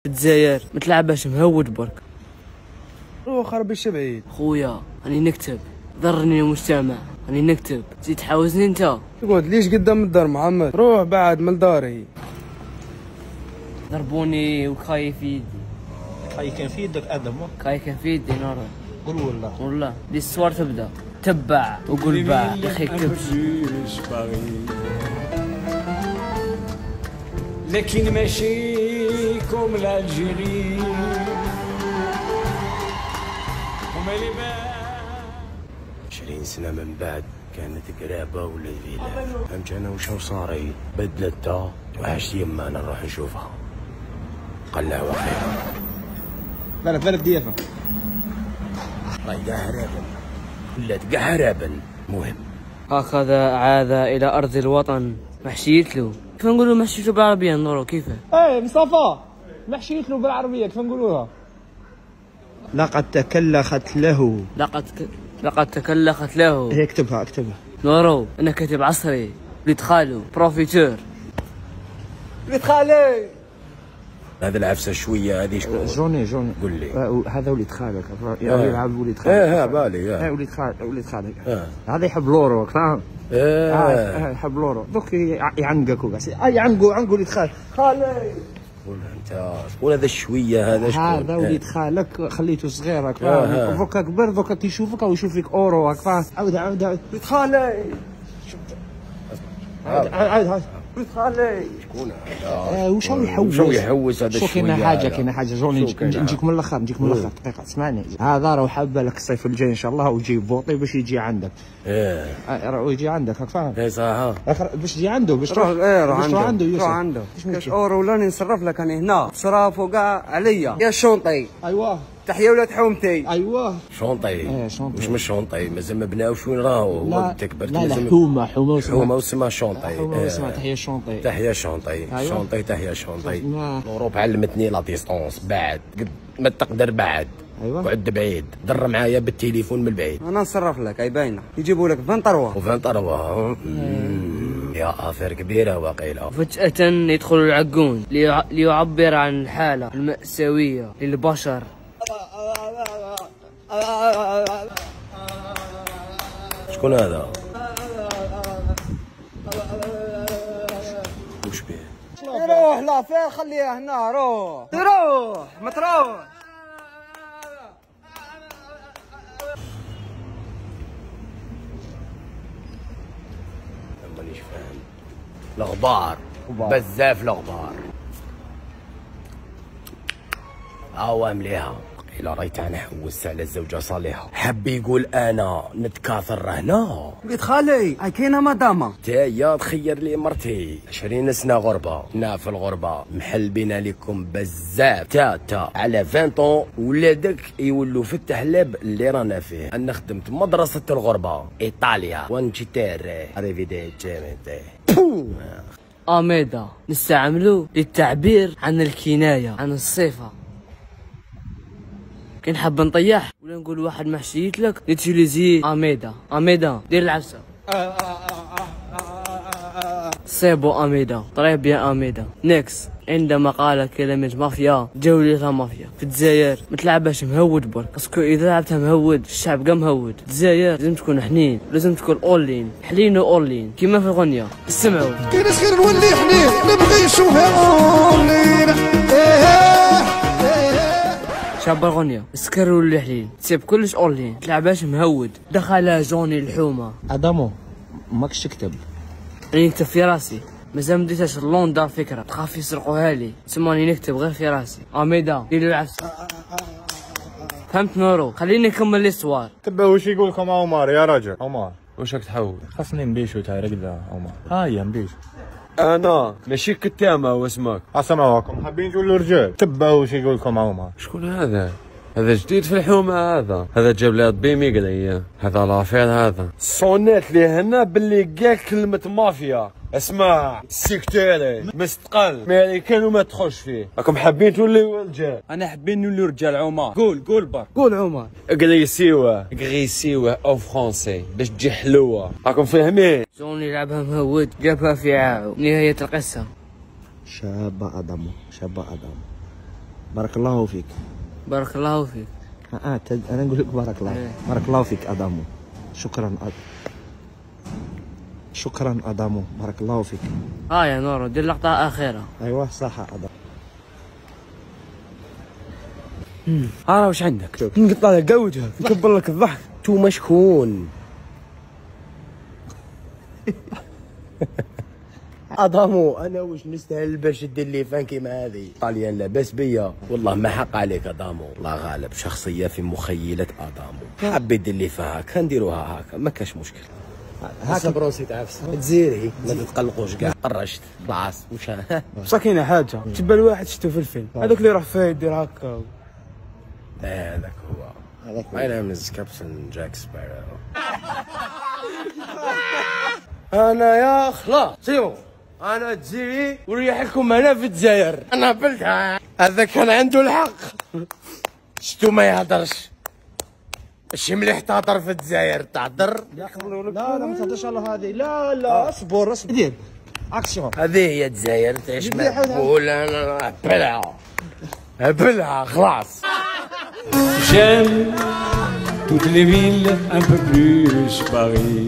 الجزائر ما تلعبهاش مهود برك. روح خرب الشبعيد خويا راني نكتب، ضرني المجتمع، راني نكتب، تزيد تحاوزني انت. تقعد ليش قدام الدار محمد؟ روح بعد من داري. ضربوني وخاي في يدي. خاي كان في يدك ادم؟ خاي كان في يدي نور. قول والله دي الصور تبدا تبع وقول باع يا اخي كبش. لكن ماشي كوم الجيري هما اللي 20 سنة من بعد كانت قرابة ولا فيلا. فهمت انا وشو صاري؟ بدلتها وعشت يما انا نروح نشوفها. قلع وخير. بالك ديافة راهي قهرابا ولات قهرابا. مهم هكذا عاد الى ارض الوطن. محشيت له كيف نقولوا؟ محشيت له بالعربية نورو كيفاه؟ ايه مصطفى محشيت له بالعربية كيف نقولوها؟ لقد تكلخت له. لقد تكلخت له. هي اكتبها نورو انا كاتب عصري. وليد خالو بروفيتور. وليد خالي هذا العفسة شوية هذه شكون؟ جوني قول لي. هذا وليد خالك يلعب وليد خالك. ايه بالي وليد خالك هذا يحب لورو فاهم؟ يحب لورو دوك يعنقك وبس يعنقوا وليد خالك. خالي قول انت شكون هذا الشوية هذا شكون؟ هذا وليد خالك خليته صغيرك فاهم؟ دوكا كبر دوكا تيشوفك او يشوف فيك اورو فاهم؟ عاود وليد خالي عاود وليد خالي شكون هذا؟ وش هو يحوس؟ شو يحوس هذا شوف كاينه حاجه جوني نجيك من الاخر دقيقه اسمعني. هذا راه حابه لك الصيف الجاي ان شاء الله ويجيب بوطي باش يجي عندك. راه يجي عندك راك فاهم؟ اي صح باش تجي عنده باش روح عنده روح عنده كاش اورو ولا نصرف لك انا هنا صراف وكاع عليا يا شونطي. ايوه تحية ولاد حومتي. ايوه شونطي. شونطي مش شونطي مازال ما بناوش وين راهو. لا تكبرت لا حومه واسمها شونطي. حومه اسمها تحية شونطي. تحية شونطي. شونطي تحية شونطي. الاوروب علمتني لا ديستونس بعد قد ما تقدر بعد. ايوه قعد بعيد در معايا بالتليفون من البعيد. انا نصرف لك اي باينه يجيبوا لك 20 طروه و20 طروه. يا افير كبيره واقيله. فجأة يدخل العقون ليعبر عن الحالة المأساوية للبشر. شكون هذا؟ وش بيه؟ روح لا فين خليها هنا. روح ما تروح. مانيش فاهم الاخبار بزاف الاخبار. هاو مليها إلا ريت انا حوست على الزوجه صالحه حب يقول انا نتكاثر هنا. وليد خالي هاي كاينه مدامه تايا تخير لي مرتي 20 سنه غربه. هنا في الغربه محل بينا لكم بزاف تا على 20 طون ولادك يولوا في التحلب اللي رانا فيه. انا خدمت مدرسه الغربه ايطاليا وانشيتير اريفيديتشي. أميدا نستعملو للتعبير عن الكناية عن الصفة. كي نحب نطيح ولا نقول واحد محشيت لك نتيليزي أميدا دير العفسة. سيبو أميدا طريب يا أميدا. نيكس عندما قال كلمة مافيا جولتها مافيا في الجزائر ما تلعبهاش مهود برك. باسكو اذا لعبتها مهود الشعب كاع مهود. الجزائر لازم تكون حنين لازم تكون اولين حلين واولين كيما في الغنية. اسمعوا كاين خير نولي حنين نبغي نشوفها اولين. شاب الغنية سكر ولا حلين تسيب كلش اولين تلعبهاش مهود. دخل جوني الحومة. ادمو ماكش تكتب راني نكتب في راسي مازال مديتهاش لندن فكرة تخاف يسرقوها لي تسماني نكتب غير في راسي. أميدا ديري العفسة. فهمت نورو خليني نكمل السوار. تبا واش يقول لكم عمر يا رجل؟ عمر واش راك تحول؟ خاصني نبيشو تاع رقدة عمر. هيا نبيشو. انا ماشي كتامة واسمك. اسمعوكم حابين تقولوا رجال. تبا واش يقول لكم عمر؟ شكون هذا؟ هذا جديد في الحومة هذا جاب لي طبيمي قليا. هذا لافير هذا صونيت لي هنا باللي قال كلمة مافيا. اسمع سيكتيري مستقل ماريكان وما تخش فيه. راكم حابين توليو رجال. انا حابين نوليو رجال. عمر قول بر قول عمر. غريسيوه او فرونسي باش تجي حلوة. راكم فاهمين؟ جوني يلعبها مهود جابها في عاو. نهاية القصة. شابة ادمو بارك الله فيك. بارك الله فيك. انا نقول لك بارك الله. بارك الله فيك ادامو. شكرا ادامو، بارك الله فيك. يا نورو دير لقطة أخيرة. ايوه صح ادامو. أنا وش عندك؟ نقطع لك وجهك نكبر لك الضحك. تو مشكون. أضامو أنا وش نستاهل باش دير لي فان كيما هذه؟ طاليان لاباس بيا، والله ما حق عليك أضامو، الله غالب شخصية في مخيلة أضامو، حاب يدير لي فيها هكا نديروها هكا ما كاش مشكل. هاكا بروسي تعفس تزيري ما تتقلقوش كاع، قرشت خلاص وش بصح كاينه حاجه تبان الواحد شفتو في الفيلم هذاك اللي راح فيه يدير هكا. هذاك هو. My name is Captain Jack Sparrow. أنا يا خلاص سيبو أنا تجيري وريحكم هنا في الجزائر. أنا قبلتها هذا كان عنده الحق. شتو ما يهدرش ماشي مليح تهدر في الجزائر تهدر. لا ما تهدرش على هذه. لا اصبر دير اكسيون. هذه هي الجزائر تعيش مقبول. أنا هبلها خلاص. J'aime toutes les villes un peu plus Paris.